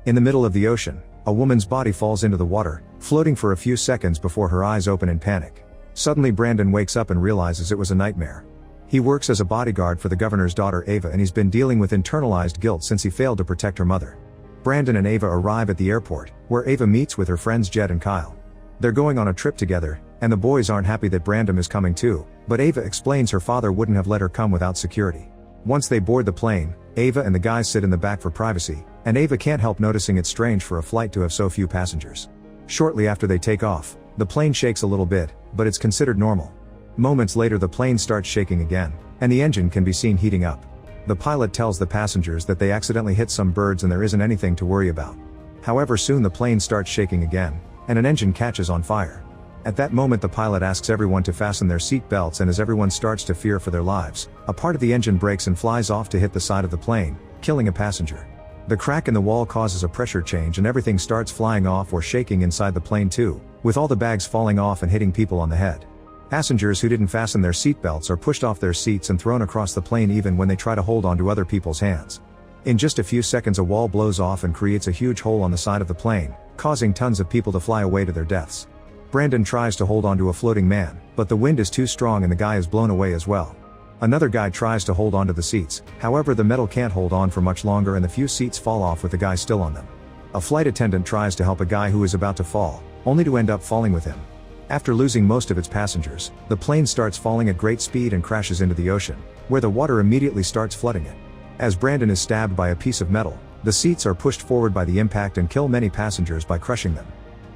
In the middle of the ocean, a woman's body falls into the water, floating for a few seconds before her eyes open in panic. Suddenly Brandon wakes up and realizes it was a nightmare. He works as a bodyguard for the governor's daughter Ava, and he's been dealing with internalized guilt since he failed to protect her mother. Brandon and Ava arrive at the airport, where Ava meets with her friends Jed and Kyle. They're going on a trip together, and the boys aren't happy that Brandon is coming too, but Ava explains her father wouldn't have let her come without security. Once they board the plane, Ava and the guys sit in the back for privacy, and Ava can't help noticing it's strange for a flight to have so few passengers. Shortly after they take off, the plane shakes a little bit, but it's considered normal. Moments later the plane starts shaking again, and the engine can be seen heating up. The pilot tells the passengers that they accidentally hit some birds and there isn't anything to worry about. However, soon the plane starts shaking again, and an engine catches on fire. At that moment the pilot asks everyone to fasten their seat belts, and as everyone starts to fear for their lives, a part of the engine breaks and flies off to hit the side of the plane, killing a passenger. The crack in the wall causes a pressure change and everything starts flying off or shaking inside the plane too, with all the bags falling off and hitting people on the head. Passengers who didn't fasten their seat belts are pushed off their seats and thrown across the plane even when they try to hold onto other people's hands. In just a few seconds a wall blows off and creates a huge hole on the side of the plane, causing tons of people to fly away to their deaths. Brandon tries to hold onto a floating man, but the wind is too strong and the guy is blown away as well. Another guy tries to hold onto the seats, however the metal can't hold on for much longer and the few seats fall off with the guy still on them. A flight attendant tries to help a guy who is about to fall, only to end up falling with him. After losing most of its passengers, the plane starts falling at great speed and crashes into the ocean, where the water immediately starts flooding it. As Brandon is stabbed by a piece of metal, the seats are pushed forward by the impact and kill many passengers by crushing them.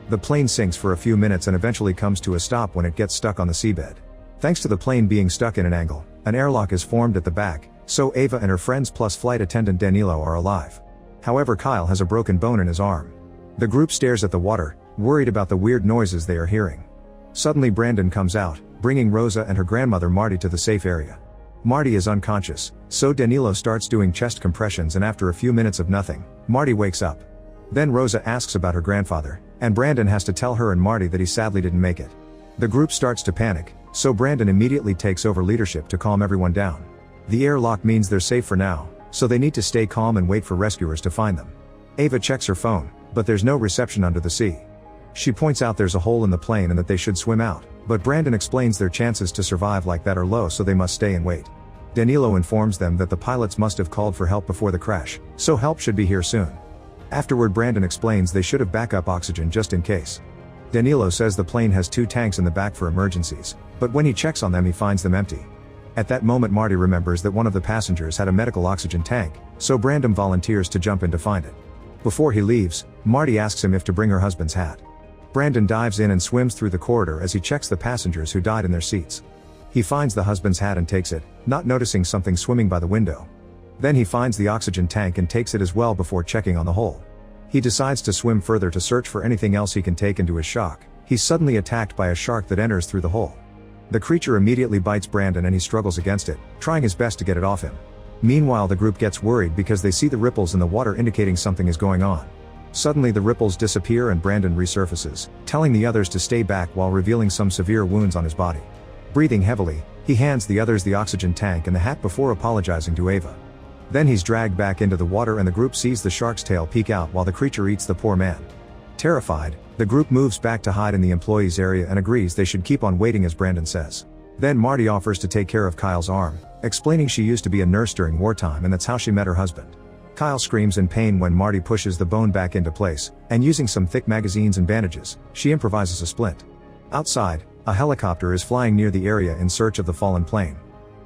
The plane sinks for a few minutes and eventually comes to a stop when it gets stuck on the seabed. Thanks to the plane being stuck in an angle, an airlock is formed at the back, so Ava and her friends plus flight attendant Danilo are alive. However, Kyle has a broken bone in his arm. The group stares at the water, worried about the weird noises they are hearing. Suddenly Brandon comes out, bringing Rosa and her grandmother Marty to the safe area. Marty is unconscious, so Danilo starts doing chest compressions, and after a few minutes of nothing, Marty wakes up. Then Rosa asks about her grandfather, and Brandon has to tell her and Marty that he sadly didn't make it. The group starts to panic, so Brandon immediately takes over leadership to calm everyone down. The airlock means they're safe for now, so they need to stay calm and wait for rescuers to find them. Ava checks her phone, but there's no reception under the sea. She points out there's a hole in the plane and that they should swim out, but Brandon explains their chances to survive like that are low, so they must stay and wait. Danilo informs them that the pilots must have called for help before the crash, so help should be here soon. Afterward Brandon explains they should have backup oxygen just in case. Danilo says the plane has 2 tanks in the back for emergencies, but when he checks on them he finds them empty. At that moment Marty remembers that one of the passengers had a medical oxygen tank, so Brandon volunteers to jump in to find it. Before he leaves, Marty asks him if to bring her husband's hat. Brandon dives in and swims through the corridor as he checks the passengers who died in their seats. He finds the husband's hat and takes it, not noticing something swimming by the window. Then he finds the oxygen tank and takes it as well before checking on the hole. He decides to swim further to search for anything else he can take, and to his shock, he's suddenly attacked by a shark that enters through the hole. The creature immediately bites Brandon and he struggles against it, trying his best to get it off him. Meanwhile the group gets worried because they see the ripples in the water indicating something is going on. Suddenly the ripples disappear and Brandon resurfaces, telling the others to stay back while revealing some severe wounds on his body. Breathing heavily, he hands the others the oxygen tank and the hat before apologizing to Ava. Then he's dragged back into the water and the group sees the shark's tail peek out while the creature eats the poor man. Terrified, the group moves back to hide in the employees area and agrees they should keep on waiting as Brandon says. Then Marty offers to take care of Kyle's arm, explaining she used to be a nurse during wartime and that's how she met her husband. Kyle screams in pain when Marty pushes the bone back into place, and using some thick magazines and bandages, she improvises a splint. Outside, a helicopter is flying near the area in search of the fallen plane.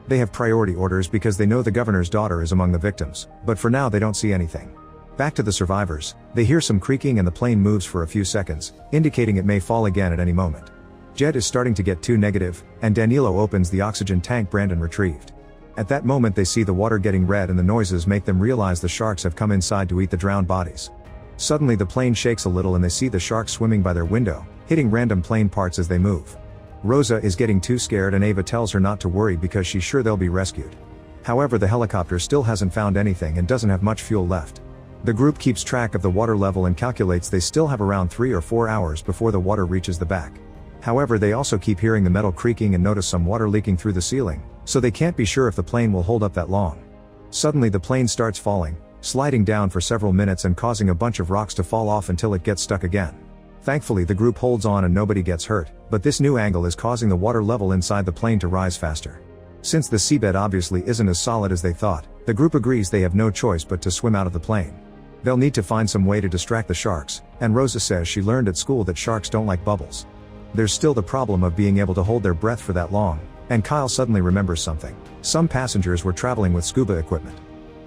They have priority orders because they know the governor's daughter is among the victims, but for now they don't see anything. Back to the survivors, they hear some creaking and the plane moves for a few seconds, indicating it may fall again at any moment. Jed is starting to get too negative, and Danilo opens the oxygen tank Brandon retrieved. At that moment they see the water getting red and the noises make them realize the sharks have come inside to eat the drowned bodies. Suddenly the plane shakes a little and they see the sharks swimming by their window, hitting random plane parts as they move. Rosa is getting too scared and Ava tells her not to worry because she's sure they'll be rescued. However, the helicopter still hasn't found anything and doesn't have much fuel left. The group keeps track of the water level and calculates they still have around 3 or 4 hours before the water reaches the back. However, they also keep hearing the metal creaking and notice some water leaking through the ceiling, so they can't be sure if the plane will hold up that long. Suddenly the plane starts falling, sliding down for several minutes and causing a bunch of rocks to fall off until it gets stuck again. Thankfully the group holds on and nobody gets hurt, but this new angle is causing the water level inside the plane to rise faster. Since the seabed obviously isn't as solid as they thought, the group agrees they have no choice but to swim out of the plane. They'll need to find some way to distract the sharks, and Rosa says she learned at school that sharks don't like bubbles. There's still the problem of being able to hold their breath for that long, and Kyle suddenly remembers something. Some passengers were traveling with scuba equipment.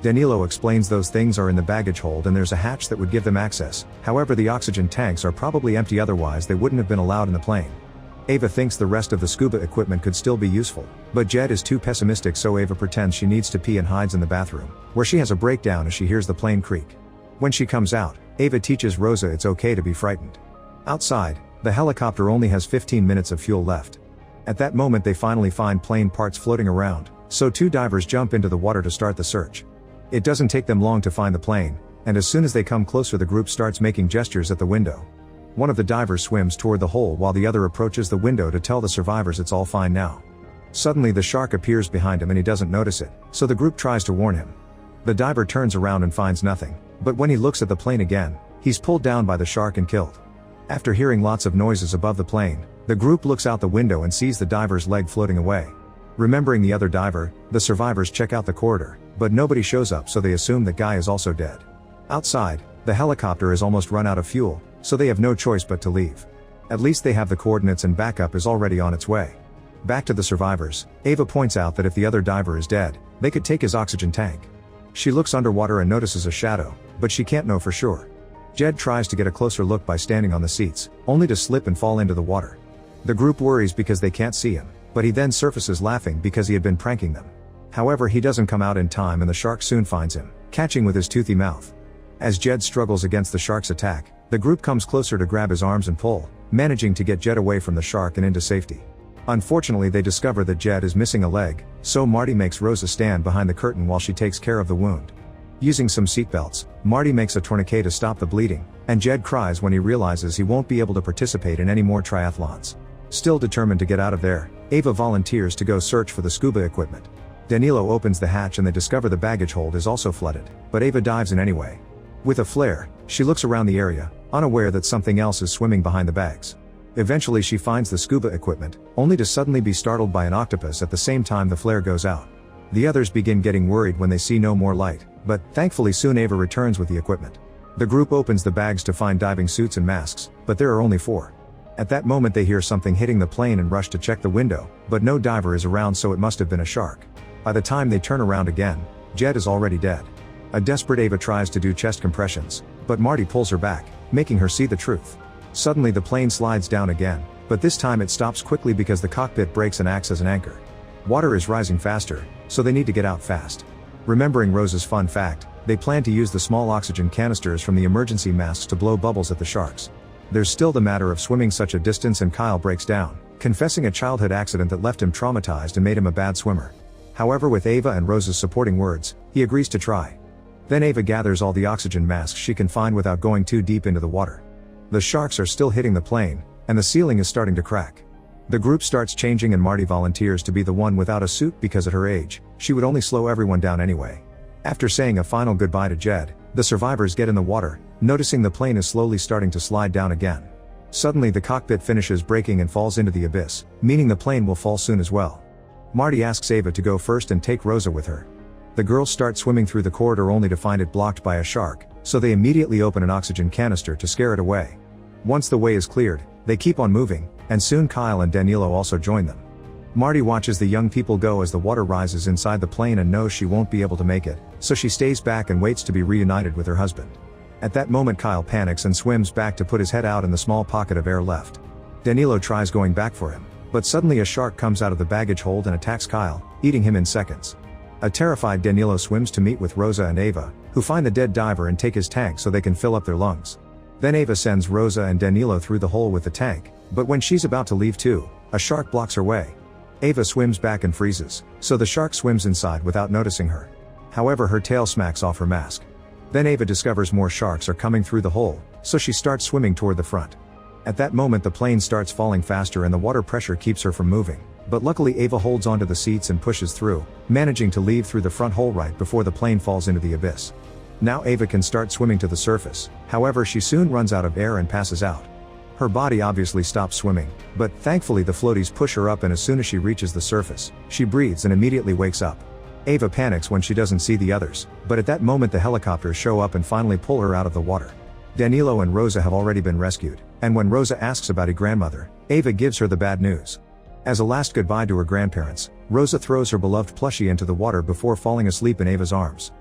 Danilo explains those things are in the baggage hold and there's a hatch that would give them access, however the oxygen tanks are probably empty, otherwise they wouldn't have been allowed in the plane. Ava thinks the rest of the scuba equipment could still be useful, but Jed is too pessimistic, so Ava pretends she needs to pee and hides in the bathroom, where she has a breakdown as she hears the plane creak. When she comes out, Ava teaches Rosa it's okay to be frightened. Outside, the helicopter only has 15 minutes of fuel left. At that moment they finally find plane parts floating around, so 2 divers jump into the water to start the search. It doesn't take them long to find the plane, and as soon as they come closer the group starts making gestures at the window. One of the divers swims toward the hole while the other approaches the window to tell the survivors it's all fine now. Suddenly the shark appears behind him and he doesn't notice it, so the group tries to warn him. The diver turns around and finds nothing, but when he looks at the plane again, he's pulled down by the shark and killed. After hearing lots of noises above the plane, the group looks out the window and sees the diver's leg floating away. Remembering the other diver, the survivors check out the corridor, but nobody shows up, so they assume that guy is also dead. Outside, the helicopter has almost run out of fuel, so they have no choice but to leave. At least they have the coordinates and backup is already on its way. Back to the survivors, Ava points out that if the other diver is dead, they could take his oxygen tank. She looks underwater and notices a shadow, but she can't know for sure. Jed tries to get a closer look by standing on the seats, only to slip and fall into the water. The group worries because they can't see him, but he then surfaces laughing because he had been pranking them. However, he doesn't come out in time and the shark soon finds him, catching with his toothy mouth. As Jed struggles against the shark's attack, the group comes closer to grab his arms and pull, managing to get Jed away from the shark and into safety. Unfortunately, they discover that Jed is missing a leg, so Marty makes Rosa stand behind the curtain while she takes care of the wound. Using some seatbelts, Marty makes a tourniquet to stop the bleeding, and Jed cries when he realizes he won't be able to participate in any more triathlons. Still determined to get out of there, Ava volunteers to go search for the scuba equipment. Danilo opens the hatch and they discover the baggage hold is also flooded, but Ava dives in anyway. With a flare, she looks around the area, unaware that something else is swimming behind the bags. Eventually she finds the scuba equipment, only to suddenly be startled by an octopus at the same time the flare goes out. The others begin getting worried when they see no more light, but thankfully soon Ava returns with the equipment. The group opens the bags to find diving suits and masks, but there are only 4. At that moment they hear something hitting the plane and rush to check the window, but no diver is around, so it must have been a shark. By the time they turn around again, Jed is already dead. A desperate Ava tries to do chest compressions, but Marty pulls her back, making her see the truth. Suddenly the plane slides down again, but this time it stops quickly because the cockpit breaks and acts as an anchor. Water is rising faster, so they need to get out fast. Remembering Rosa's fun fact, they plan to use the small oxygen canisters from the emergency masks to blow bubbles at the sharks. There's still the matter of swimming such a distance, and Kyle breaks down, confessing a childhood accident that left him traumatized and made him a bad swimmer. However, with Ava and Rosa's supporting words, he agrees to try. Then Ava gathers all the oxygen masks she can find without going too deep into the water. The sharks are still hitting the plane, and the ceiling is starting to crack. The group starts changing and Marty volunteers to be the one without a suit because at her age, she would only slow everyone down anyway. After saying a final goodbye to Jed, the survivors get in the water, noticing the plane is slowly starting to slide down again. Suddenly the cockpit finishes breaking and falls into the abyss, meaning the plane will fall soon as well. Marty asks Ava to go first and take Rosa with her. The girls start swimming through the corridor only to find it blocked by a shark, so they immediately open an oxygen canister to scare it away. Once the way is cleared, they keep on moving, and soon Kyle and Danilo also join them. Marty watches the young people go as the water rises inside the plane and knows she won't be able to make it, so she stays back and waits to be reunited with her husband. At that moment Kyle panics and swims back to put his head out in the small pocket of air left. Danilo tries going back for him, but suddenly a shark comes out of the baggage hold and attacks Kyle, eating him in seconds. A terrified Danilo swims to meet with Rosa and Ava, who find the dead diver and take his tank so they can fill up their lungs. Then Ava sends Rosa and Danilo through the hole with the tank, but when she's about to leave too, a shark blocks her way. Ava swims back and freezes, so the shark swims inside without noticing her. However, her tail smacks off her mask. Then Ava discovers more sharks are coming through the hole, so she starts swimming toward the front. At that moment the plane starts falling faster and the water pressure keeps her from moving, but luckily Ava holds onto the seats and pushes through, managing to leave through the front hole right before the plane falls into the abyss. Now Ava can start swimming to the surface, however she soon runs out of air and passes out. Her body obviously stops swimming, but thankfully the floaties push her up, and as soon as she reaches the surface, she breathes and immediately wakes up. Ava panics when she doesn't see the others, but at that moment the helicopters show up and finally pull her out of the water. Danilo and Rosa have already been rescued, and when Rosa asks about her grandmother, Ava gives her the bad news. As a last goodbye to her grandparents, Rosa throws her beloved plushie into the water before falling asleep in Ava's arms.